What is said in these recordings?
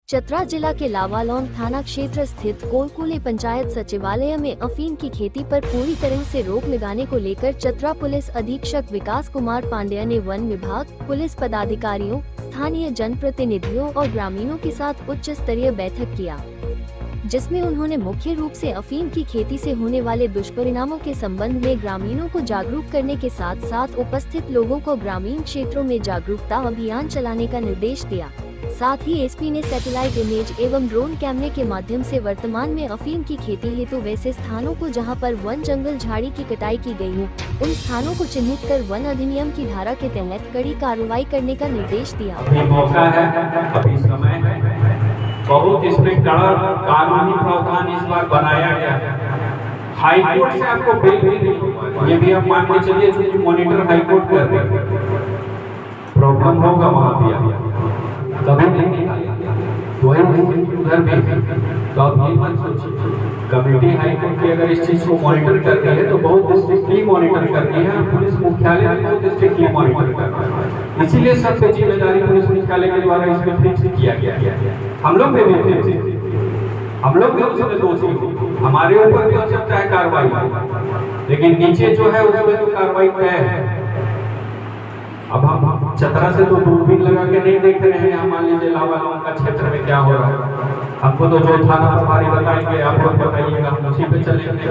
चतरा जिला के लावालौंग थाना क्षेत्र स्थित कोलकुले पंचायत सचिवालय में अफीम की खेती पर पूरी तरह से रोक लगाने को लेकर चतरा पुलिस अधीक्षक विकास कुमार पांड्या ने वन विभाग, पुलिस पदाधिकारियों, स्थानीय जनप्रतिनिधियों और ग्रामीणों के साथ उच्च स्तरीय बैठक किया, जिसमें उन्होंने मुख्य रूप से अफीम की खेती से होने वाले दुष्परिणामों के संबंध में ग्रामीणों को जागरूक करने के साथ साथ उपस्थित लोगों को ग्रामीण क्षेत्रों में जागरूकता अभियान चलाने का निर्देश दिया। साथ ही एसपी ने सैटेलाइट इमेज एवं ड्रोन कैमरे के माध्यम से वर्तमान में अफीम की खेती हेतु वैसे स्थानों को जहां पर वन जंगल झाड़ी की कटाई की गई हो, उन स्थानों को चिन्हित कर वन अधिनियम की धारा के तहत कड़ी कार्रवाई करने का निर्देश दिया। अभी मौका है, अभी समय है, बहुत इसमें कड़ा कानूनी प्रावधान इस बार बनाया गया है। हाईकोर्ट से आपको बेल भी नहीं होगा, ये भी आप मान के चलिए, जो मॉनिटर हाईकोर्ट कर रहे हैं, प्रॉब्लम होगा वहाँ भी कभी नहीं वही उधर भी। तो आप ये मत सोचिए, कमेटी हाईकोर्ट की अगर इस चीज को मॉनिटर कर रही है तो बहुत स्ट्रिक्टली मॉनिटर कर रही है, पुलिस मुख्यालय भी बहुत स्ट्रिक्टली मॉनिटर कर रहा है। इसीलिए सबसे जिम्मेदारी पुलिस मुख्यालय के द्वारा इसमें फिक्स किया गया। हम लोग भी हम लोग भी उसमें दोषी, हमारे ऊपर भी हो सकता है कार्रवाई, लेकिन नीचे जो है उसमें तो कार्रवाई तय है। अब हम चतरा से तो दूरबीन लगा के नहीं देख रहे हैं, हम मान लीजिए लावालौंग का क्षेत्र में क्या हो रहा है, हमको तो जो थाना प्रभारी बताएंगे आप लोग बताइएगा, हम उसी पे चलेंगे,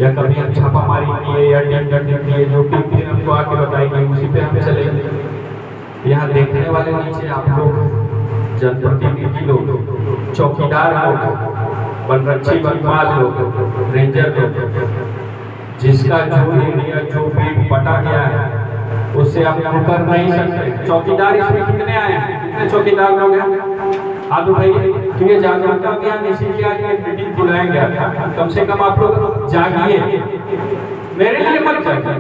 या कभी हम छापामारी किए या टेंडर किए, जो भी फिर हमको आके बताएंगे उसी पे हम चलेंगे। यहाँ देखने वाले नीचे आप लोग जनप्रतिनिधि लोग, चौकीदार लोग, वनरक्षी वनपाल लोग, रेंजर लोग, जिसका जो एरिया जो भी बटा गया है उससे आप कर नहीं सकते। चौकीदार इसमें कितने आए हैं, कितने चौकीदार लोग हैं, हाथ उठाइए। तो ये जागरूकता अभियान इसीलिए आज एक मीटिंग बुलाया गया था, कम से कम आप लोग जागिए, मेरे लिए मत जागिए,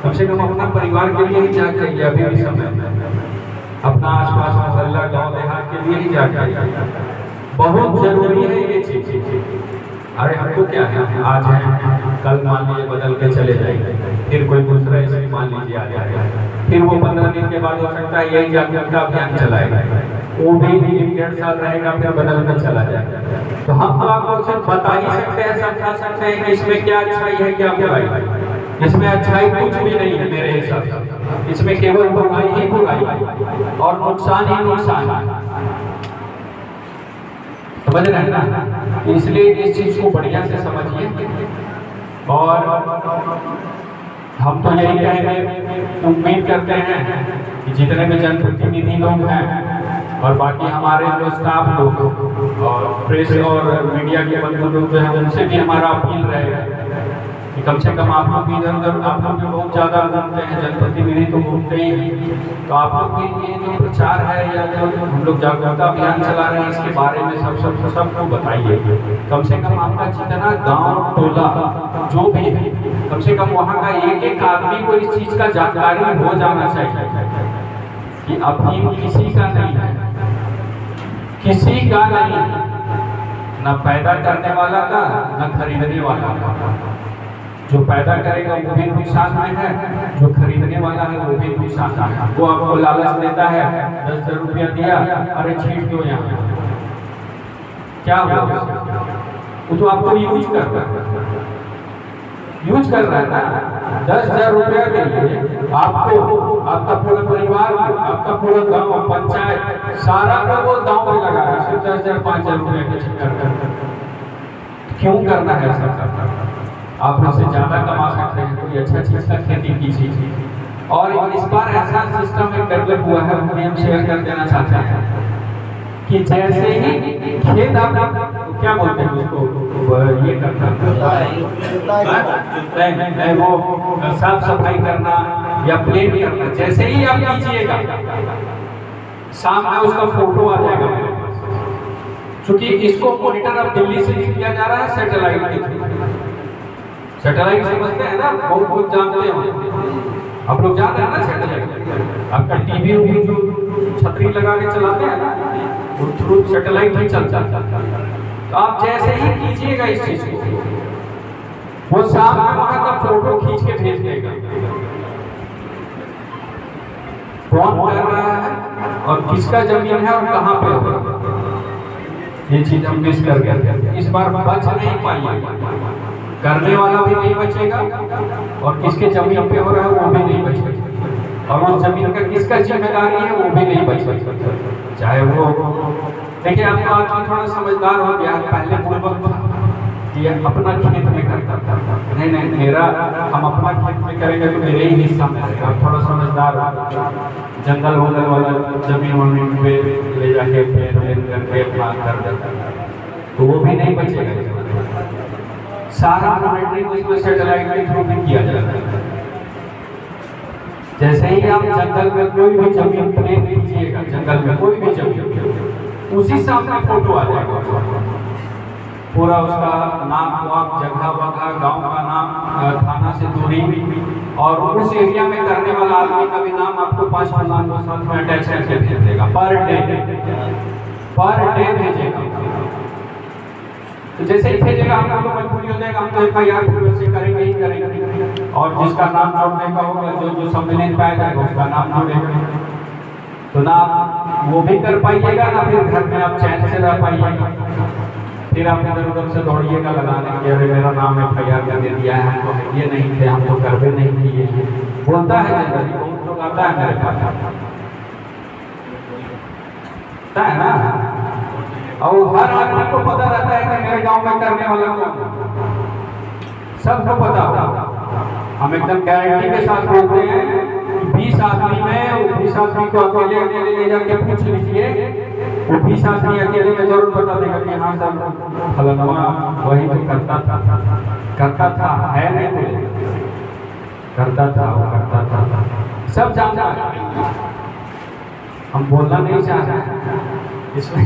कम से कम अपना परिवार के लिए ही जाग जाइए। अभी भी समय, अपना आसपास मोहल्ला गांव देहात के लिए ही जाग जाइए, बहुत जरूरी है ये चीज। अरे हमको क्या है, आज है, कल मान लीजिए बदल के चले जाएंगे, फिर कोई दूसरा इसे मान लीजिए आ जाएगा, फिर वो 15 दिन के बाद हो सकता है यही जागरूकता अभियान चलाएगा, वो भी 1.5 साल रहेगा, फिर बदल कर चला जाएगा। तो हम तो आपको सिर्फ बता ही सकते हैं, समझा सकते हैं कि इसमें क्या अच्छाई है क्या बुराई है। इसमें अच्छाई कुछ भी नहीं है मेरे हिसाब से, इसमें केवल बुराई ही बुराई और नुकसान ही नुकसान है, समझ रहे हैं ना। इसलिए इस चीज को बढ़िया से समझिए, और हम तो यही कहेंगे, उम्मीद करते हैं कि जितने भी जनप्रतिनिधि लोग हैं और बाकी हमारे जो स्टाफ लोग और प्रेस और मीडिया के बंधु लोग जो हैं, उनसे भी हमारा अपील रहेगा कि कम से कम आप लोग इधर उधर, आप लोग भी बहुत ज़्यादा घूमते हैं, जनप्रतिनिधि तो घूमते ही हैं, तो आप लोग के ये जो प्रचार है या जो हम लोग जागरूकता अभियान चला रहे हैं, इसके बारे में सबको बताइए। कम से कम आपका जितना गांव टोला जो भी है, कम से कम वहाँ का एक एक आदमी को इस चीज़ का जानकारी हो जाना चाहिए कि अफीम किसी का नहीं है, किसी का नहीं है, न पैदा करने वाला का न खरीदने वाला का। जो पैदा करेगा वो भी नुकसान में है, जो खरीदने वाला है वो भी नुकसान में है। वो आपको लालच देता है, 10,000 रुपया दिया, अरे छीट दो यहाँ, क्या हुआ, वो तो आपको यूज कर रहा है ना। 10,000 रुपया के लिए आपको, आपका पूरा परिवार, आपका पूरा गांव, पंचायत, सारा का वो दांव में लगा है, सिर्फ 10,000 5,000 रुपया के चक्कर कर। क्यों करना है ऐसा? आप उससे ज्यादा कमा सकते हैं, कोई अच्छा चीज का खेती कीजिए। और इस बार ऐसा सिस्टम एक डेवलप हुआ है, वो हम शेयर कर देना चाहते हैं कि जैसे ही खेत, आप क्या बोलते हैं उसको, ये करना, वो साफ सफाई करना या प्लेन करना, जैसे ही आप कीजिएगा सामने उसका फोटो आ जाएगा। क्योंकि इसको मॉनिटर अब दिल्ली से किया जा रहा है सैटेलाइट के थ्रू। सैटेलाइट समझते हैं ना, बहुत जानते हैं, आप लोग जानते हैं ना सैटेलाइट। आपका टीवी भी जो छतरी लगा के चलाते हैं ना, वो थ्रू सैटेलाइट ही चलता है। तो आप जैसे ही कीजिएगा इस चीज को, वो सामने वहां का फोटो खींच के भेज देगा। कौन कर रहा है और किसका जमीन है और कहाँ पे हो। ये चीज हम मिस कर गए। इस बार बच नहीं पाइए, करने वाला भी नहीं बचेगा और किसके जमीन पे हो रहा है वो भी नहीं बचेगा, और उस जमीन का किसका जिम्मेदारी है वो भी नहीं बचेगा। चाहे वो देखिए, आप तो आदमी थोड़ा समझदार हो गया, पहले पूर्वक कि अपना खेत में करता था, नहीं नहीं मेरा हम अपना खेत में करेंगे तो मेरे ही हिस्सा में रहेगा। थोड़ा समझदार हो, जंगल वंगल वाला जमीन वमीन पे ले जाके पेड़ करके अपना कर देता तो वो भी नहीं बचेगा। सारा मॉनिटरिंग उसमें सैटेलाइट के थ्रू भी किया जाता है। जैसे ही आप जंगल में कोई भी जमीन प्लेन कीजिएगा, जंगल में कोई भी जमीन, उसी सामने फोटो आ जाएगा, पूरा उसका नाम हुआ, जगह वगह, गांव का नाम, थाना से दूरी, और उस एरिया में करने वाला आदमी का भी नाम आपको 5 नाम को साथ में अटैच करके भेज देगा। पर डे भेजेगा। तो जैसे ही भेजेगा हम लोग मजबूरी हो जाएगा, हम तो FIR पूर्व से करेंगे ही करेंगे, और जिसका नाम जोड़ने का होगा, जो सम्मिलित पाया जाएगा उसका नाम जोड़ेगा। तो ना वो भी कर पाइएगा, ना फिर घर में आप चैन से रह पाइएगा। फिर आप इधर उधर से दौड़िएगा लगाने के, अरे मेरा नाम FIR कर दिया है, हमको ये नहीं थे, हम तो कर भी नहीं किए। बोलता है जनरली, बहुत लोग आता है मेरे पास, है ना, और हर आदमी को पता रहता है कि मेरे गांव में करने वाला कौन, सबको पता होगा। हम एकदम गारंटी के साथ बोलते हैं, 20 आदमी में 20 आदमी को अकेले ले जाके पूछ लीजिए, वो 20 आदमी अकेले में जरूर बता देगा कि हाँ सर फलाना वही तो करता था, है नहीं करता था, वो करता था, सब जानता है। हम बोलना नहीं चाहते इसमें,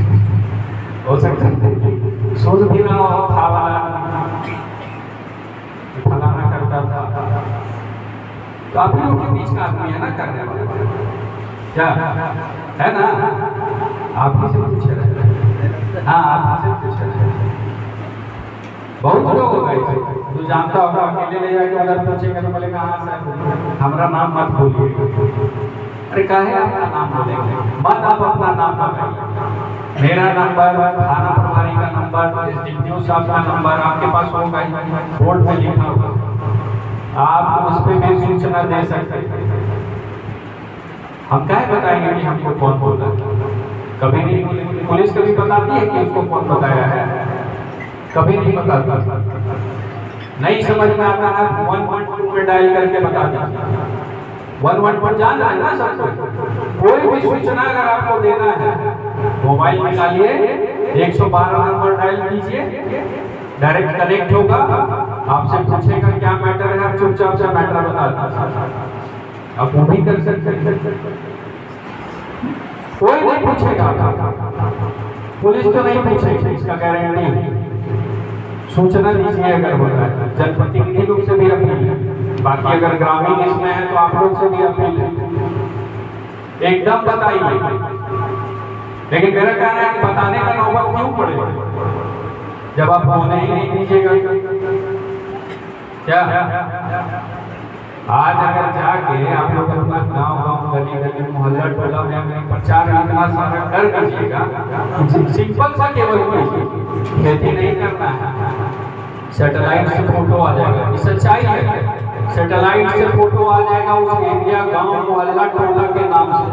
हो सकता है सोच भी ना हो, था वाला फलाना करता था, तो आप लोग के बीच का आदमी है ना करने वाला, क्या है ना, आप ही से पूछे रहे। हाँ, आप ही से पूछे रहे। बहुत लोग होगा जो जानता होगा, अकेले ले जाके उधर पूछेंगे तो बोलेगा हाँ सर हमारा नाम मत बोलिए। अरे काहे आपका नाम बोलेंगे, मत आप अपना नाम बताइए। मेरा नंबर, थाना प्रभारी का नंबर, SDPO साहब का नंबर आपके पास होगा, बोर्ड में लिखा होगा, आप उस पर भी सूचना दे सकते हैं। हम क्या बताएंगे कि हमको कौन बोला, कभी नहीं। पुलिस कभी बताती है कि उसको कौन बताया है, कभी नहीं बताती। नहीं समझ में आता है 112 में डायल करके बता दें, 112 पर जाना है ना सबको। कोई भी सूचना अगर आपको देना है, मोबाइल निकालिए, 112 नंबर डायल कीजिए, डायरेक्ट कनेक्ट होगा, आपसे पूछेगा क्या मैटर है, आप चुपचाप से मैटर बता दीजिए। आप वो भी कर सकते हैं, कोई नहीं पूछेगा, पुलिस तो नहीं पूछेगी, इसका गारंटी है। सूचना दीजिए अगर होता है, जनप्रतिनिधि लोग से भी अपील है, बाकी अगर ग्रामीण इसमें है तो आप लोग से भी अपील है, एकदम बताइए। लेकिन मेरा कहना है कि बताने का नौबत क्यों पड़ेगा जब आप बोलने ही नहीं दीजिएगा। क्या आज अगर जाके आप लोग अपना गांव गली गली मोहल्ला टोला में प्रचार इतना सारा कर दीजिएगा, सिंपल सा केवल खेती नहीं करना है, सैटेलाइट से फोटो आ जाएगा, ये सच्चाई है। सैटेलाइट से फोटो आ जाएगा उस एरिया, गांव, मोहल्ला, टोला के नाम से।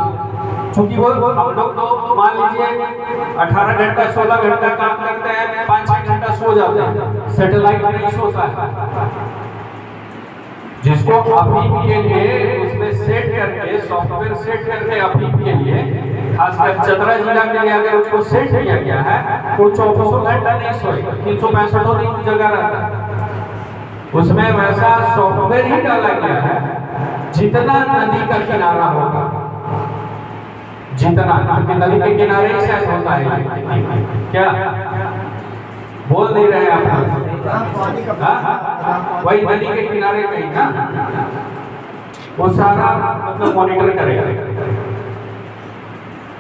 चूंकि वो हम लोग तो मान लीजिए 18 घंटा 16 घंटा काम करते हैं, 5-6 घंटा सो जाते हैं, सैटेलाइट नहीं सोता है। जिसको अफीम के लिए उसमें सेट करके, सॉफ्टवेयर सेट करके अफीम के लिए, खासकर चतरा जिला के लिए अगर उसको सेट किया गया है तो 24 घंटा नहीं सोएगा, 365 दिन जगह रहता है। उसमें वैसा सॉफ्टवेयर ही डाला गया है, जितना नदी का किनारा होगा, जितना, क्योंकि नदी के किनारे ही शायद होता है। क्या बोल नहीं रहे आप? वही नदी के किनारे कहीं ना, वो सारा मतलब मॉनिटर करेगा।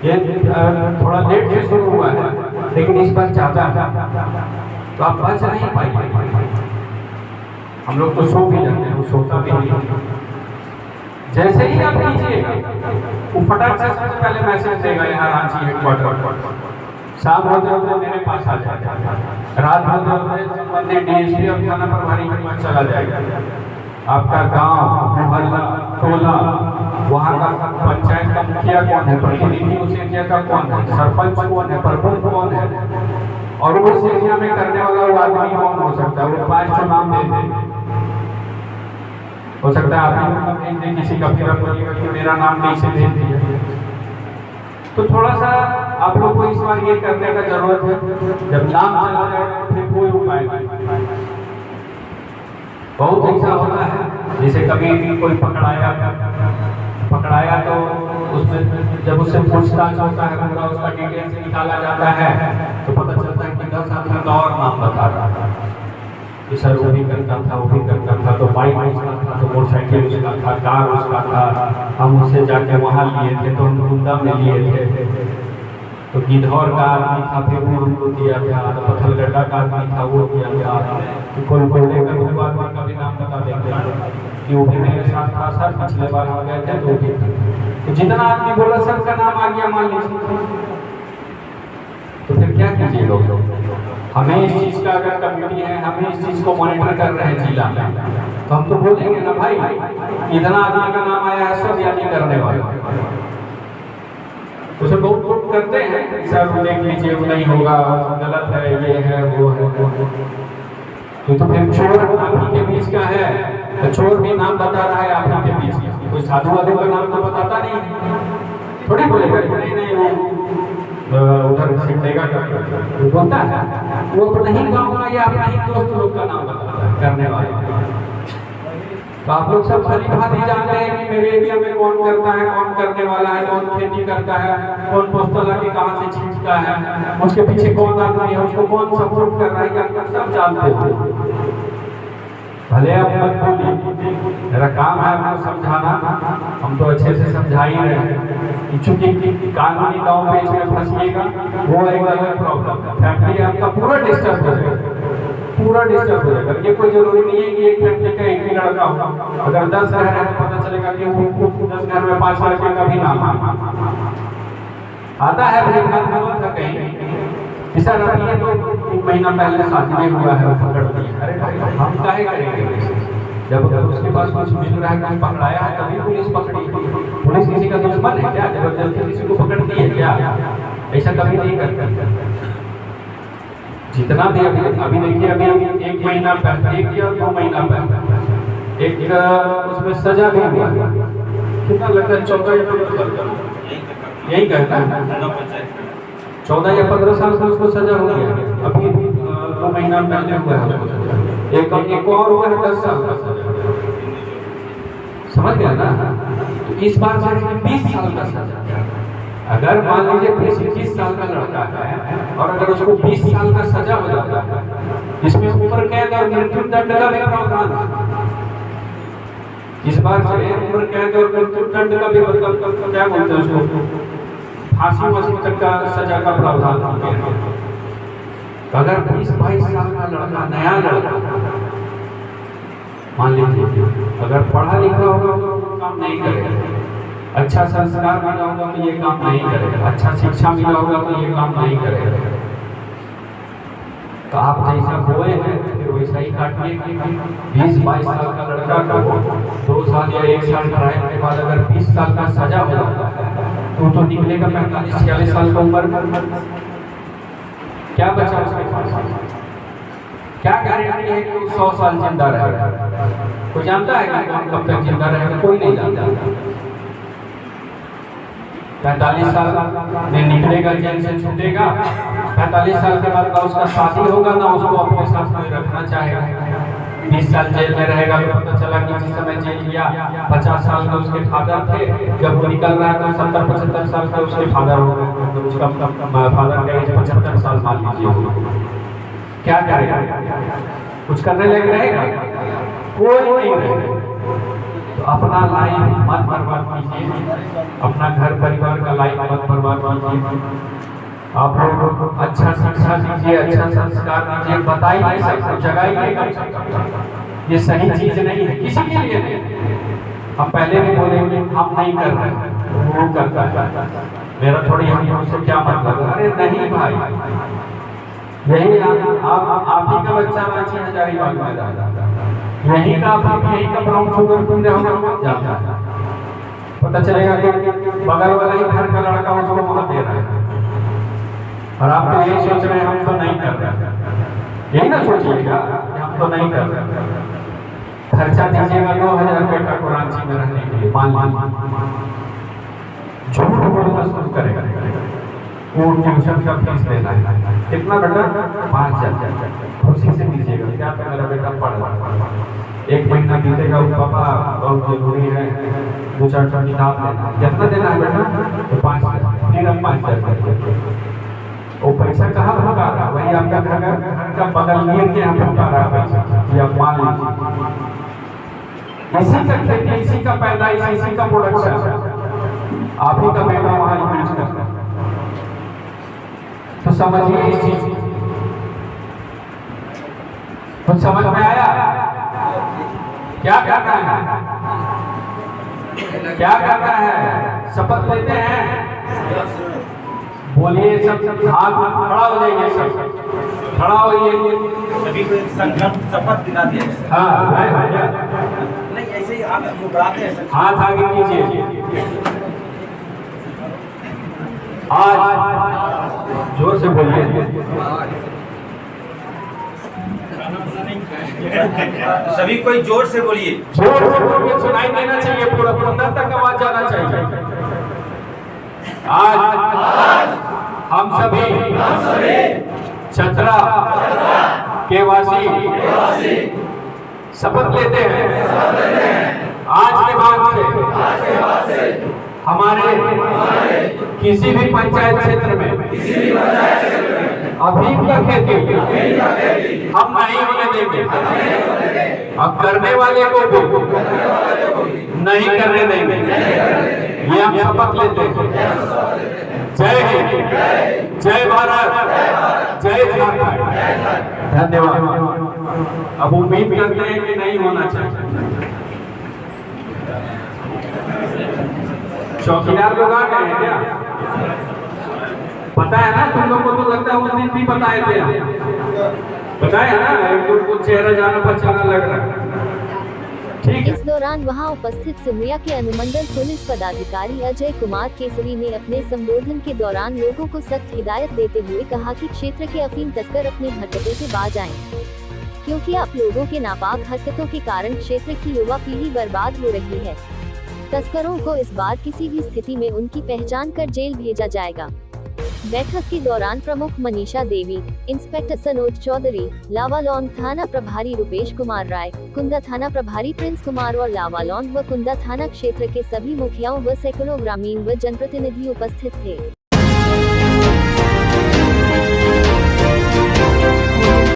ये थोड़ा लेट से शुरू हुआ है, लेकिन इस बार चाहता है तो आप बच नहीं पाएंगे। हम लोग तो सो भी जाते हैं, वो सोता भी नहीं। जैसे ही आप कीजिएगा, वो फटाक से सबसे पहले मैसेज देगा यहाँ रांची हेडक्वार्टर, शाम होते होते मेरे पास आ जाएगा, रात होते होते संबंधित डीएसपी और थाना प्रभारी के पास चला जाएगा। आपका गांव, मोहल्ला, टोला, वहाँ का पंचायत का मुखिया कौन है, प्रतिनिधि उस एरिया का कौन है, सरपंच कौन है, प्रमुख कौन है, और उस एरिया में करने वाला वो आदमी कौन हो सकता है, वो 5 तो नाम दे दे। हो सकता है आप किसी का फिर मेरा नाम नहीं से भेज दिया। तो थोड़ा सा आप लोग को इस बार ये करने का जरूरत है, जब नाम चला जाए फिर कोई उपाय नहीं। बहुत ऐसा होता है, जैसे कभी कोई पकड़ाया तो उसमें जब उससे पूछताछ होता है, पूरा उसका डिटेल्स निकाला जाता है, तो पता चलता है कि 10 आदमी का और नाम बता रहा था कि सर वो भी करता था, वो भी करता था, तो बाइक उसका था, तो मोटरसाइकिल उसका था, कार उसका था, हम उससे जाके वहाँ लिए थे, तो हम गुंदा में लिए थे, तो गिद्धौर का आदमी था, फिर वो हमको दिया था, तो पत्थलगड्ढा का आदमी था, वो दिया था, तो कोई बोले का वो आदमी का भी नाम बता देंगे कि वो भी मेरे साथ था सर, पिछले बार आ गए थे, तो भी तो जितना आदमी बोला सबका नाम आ गया मान लीजिए, तो फिर क्या कीजिए लोग। हमें इस चीज का अगर कमिटी है, हमें इस चीज को मॉनिटर कर रहे हैं जिला में, तो हम तो बोलेंगे ना भाई इतना आदमी का नाम आया है, सब याद करने वाले उसे बहुत लोग करते हैं, सर देख लीजिए वो नहीं होगा, गलत है, ये है वो है। तो फिर चोर आप ही के बीच का है, तो चोर भी नाम बता रहा है आप ही के बीच का, कोई साधु वाधु का नाम तो बताता नहीं, थोड़ी बोलेगा नहीं वो उधर सीखेगा बोलता है, वो अपना ही गाँव का या अपना ही दोस्त लोग का नाम बताता है करने वाले। तो आप लोग सब भली भांति जानते हैं कि मेरे एरिया में कौन करता है, कौन करने वाला है, कौन खेती करता है, कौन पोस्टर लाके कहाँ से छींचता है, उसके पीछे कौन आदमी है, उसको कौन सपोर्ट कर रहा है, क्या सब जानते हो। भले आप मत बोलिए, मेरा काम है आपको समझाना, हम तो अच्छे से समझा ही रहे हैं। चूंकि कानूनी दांव पेच में फंसिएगा वो एक अलग प्रॉब्लम है, फैमिली आपका पूरा डिस्टर्ब हो जाएगा, पूरा डिस्टर्ब हो जाएगा। ये कोई जरूरी नहीं है कि एक फैमिली का एक ही लड़का हो, अगर 10 घर है तो पता चलेगा कि वो 10 घर में 5 लड़के का भी नाम आता है। हुआ था कहीं सर अभी ये तो 1 महीना पहले शादी में हुआ है, पकड़ दिया। अरे भाई हम काहे करेंगे, जब उसके पास कुछ मिल रहा है, कुछ पकड़ाया है तभी पुलिस पकड़ी। पुलिस किसी का दुश्मन है क्या, जबरदस्ती किसी को पकड़ती है क्या? ऐसा कभी नहीं करता। जितना भी अभी देखिए, अभी 1 महीना पहले, 1 या 2 महीना पहले एक उसमें सजा भी हुआ, कितना लगता है 14 या 15 साल, यही कहता है 14 या 15 साल का उसको सजा हो गया। अभी 2 महीना पहले हुआ है उसको सजा, एक और हुआ है 10 साल का सजा, समझ गया ना? तो इस बार से 20 साल का सजा। अगर मान लीजिए 21 साल का लड़का है और अगर उसको 20 साल का सजा हो जाता है, इसमें उम्र कैद और मृत्यु दंड का भी प्रावधान है। इस बार से उम्र कैद और मृत्यु दंड का भी मतलब क्या बोलते हैं उसको, फांसी वासी तक का सजा का प्रावधान है। अगर 20-22 साल का लड़का, नया लड़का मान लीजिए, अगर पढ़ा लिखा होगा तो काम नहीं करेगा, अच्छा संस्कार मिला होगा तो ये काम नहीं करेगा, अच्छा शिक्षा मिला होगा तो ये काम नहीं करेगा। तो आप जैसा बोए हैं फिर वैसा ही काटिए। 20-22 साल का लड़का को 2 साल या 1 साल ट्रायल के बाद अगर 20 साल का सजा हो जाता है तो निकलेगा 45-46 साल का उम्र। क्या बचा उसके पास? क्या गारंटी है कि 100 साल जिंदा रहेगा? कोई जानता है कि कौन कब तक जिंदा रहेगा? कोई नहीं जानता। 45 साल में निकलेगा, जेल से छूटेगा, 45 साल के बाद ना उसका शादी होगा, ना उसको अपने साथ कोई रखना चाहेगा। 20 साल जेल में रहेगा तो पता चला कि जिस समय जेल किया 50 साल के उसके फादर थे, जब वो निकल रहा है तो 70-75 साल के उसके फादर हो गए, तो उसका फादर का एज 75 साल मान लीजिए। क्या करेगा? कुछ करने लायक रहेगा? कोई नहीं रहेगा। तो अपना लाइफ मत बर्बाद कीजिए, अपना घर परिवार का लाइफ मत बर्बाद कीजिए। आप लोग अच्छा शिक्षा दीजिए, अच्छा संस्कार दीजिए, बताइए सबको, जगाइए। ये सही चीज नहीं है, किसी के लिए नहीं। हम पहले भी बोलेंगे हम नहीं कर रहे हैं, वो करता है, मेरा थोड़ी हमसे क्या मतलब। अरे नहीं भाई, यही आप ही का बच्चा रांची हजारीबाग में जाता, यही का ब्राउन शुगर पी रहे हो, जाता पता चलेगा कि बगल वाला ही घर का लड़का उसको वहां दे रहा है, और आप तो यही सोच रहे हैं हम तो नहीं कर रहे। यही ना सोचिएगा हम तो नहीं कर रहे। खर्चा दीजिएगा 2000 रुपये का रांची में रहने के लिए, मान झूठ बोलना शुरू करेगा, वो ट्यूशन का फीस देना है कितना बेटा 5000, खुशी से दीजिएगा, क्या तो मेरा बेटा पढ़ रहा है, 1 महीना बीतेगा, पापा बहुत जरूरी है 2-4 किताब लेना, कितना देना है बेटा, तो 5000, फिर अब 5000, वो पैसा कहाँ भगा रहा, वही आपका घर का बगल में के यहाँ भगा रहा पैसा, ये आप मान लीजिए। इसी का खेती, इसी का पैदाइश, इसी का प्रोडक्शन आप ही का बेटा वहां इन्वेस्ट करता है। तो समझिए इस चीज, कुछ समझ में आया? क्या करना है, क्या करना है? शपथ लेते हैं, बोलिए सब, हाथ खड़ा हो जाइए, सब खड़ा होइए, सभी को एक संकल्प शपथ दिला दिया। हाँ नहीं ऐसे ही हाथ बढ़ाते हैं, हाथ आगे कीजिए। आज जोर से बोलिए, सभी कोई जोर से बोलिए, जोर से बोलिए, सुनाई देना चाहिए, पूरा अंदर तक आवाज जाना चाहिए। आज हम सभी चतरा के वासी शपथ लेते हैं, आज के बाद से हमारे किसी भी पंचायत क्षेत्र में अफीम का खेती हम नहीं होने देंगे, अब करने वाले को भी नहीं करने देंगे, ये हम शपथ लेते हैं। जय हिंद, जय भारत, जय झारखंड, धन्यवाद। अब उम्मीद करते हैं कि नहीं होना चाहिए। चौकीदार लोग आ गए हैं क्या? पता है ना तुम लोग को, तो लगता है उस दिन भी बताए थे, बताए है ना, कुछ चेहरा जाना पहचाना लग रहा है। ठीक है। इस दौरान वहां उपस्थित सिमरिया के अनुमंडल पुलिस पदाधिकारी अजय कुमार केसरी ने अपने संबोधन के दौरान लोगों को सख्त हिदायत देते हुए कहा कि क्षेत्र के अफीम तस्कर अपनी हरकतों से बाज आएं, क्योंकि आप लोगों के नापाक हरकतों के कारण क्षेत्र की युवा पीढ़ी बर्बाद हो रही है। तस्करों को इस बार किसी भी स्थिति में उनकी पहचान कर जेल भेजा जाएगा। बैठक के दौरान प्रमुख मनीषा देवी, इंस्पेक्टर सनोज चौधरी, लावालौंग थाना प्रभारी रुपेश कुमार राय, कुंदा थाना प्रभारी प्रिंस कुमार और लावालौंग व कुंदा थाना क्षेत्र के सभी मुखियाओं व सैकड़ों ग्रामीण व जनप्रतिनिधि उपस्थित थे।